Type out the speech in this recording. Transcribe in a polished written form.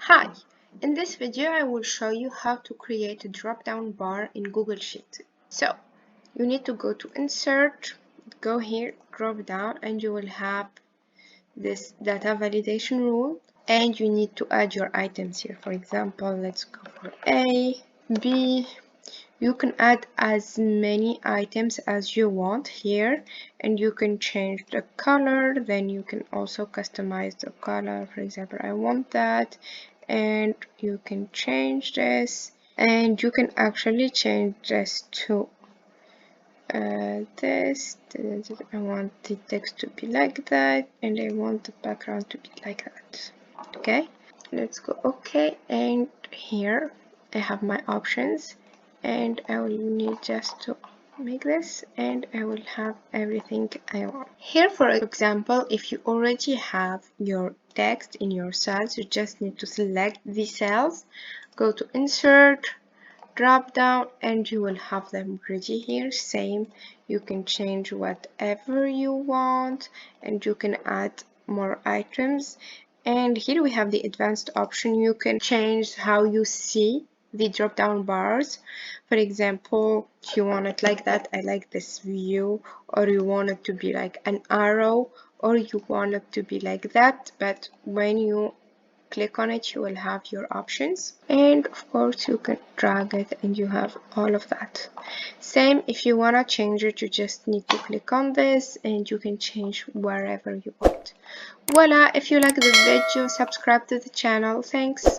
Hi, in this video I will show you how to create a drop-down bar in Google Sheets. So, you need to go to Insert, go here, drop down, and you will have this data validation rule, and you need to add your items here. For example, let's go for A, B. You can add as many items as you want here, and you can change the color. Then you can also customize the color. For example, I want that, and you can change this, and you can actually change this to this. I want the text to be like that, and I want the background to be like that. Okay, let's go OK, and here I have my options, and I will need just to make this, and I will have everything I want. Here, for example, if you already have your text in your cells, you just need to select the cells, go to Insert, drop down, and you will have them ready here. Same, you can change whatever you want, and you can add more items. And here we have the advanced option. You can change how you see the drop down bars. For example, if you want it like that, I like this view, or you want it to be like an arrow, or you want it to be like that, but when you click on it, you will have your options, and of course you can drag it and you have all of that. Same, if you want to change it, you just need to click on this and you can change wherever you want. Voila! If you like the video, subscribe to the channel. Thanks.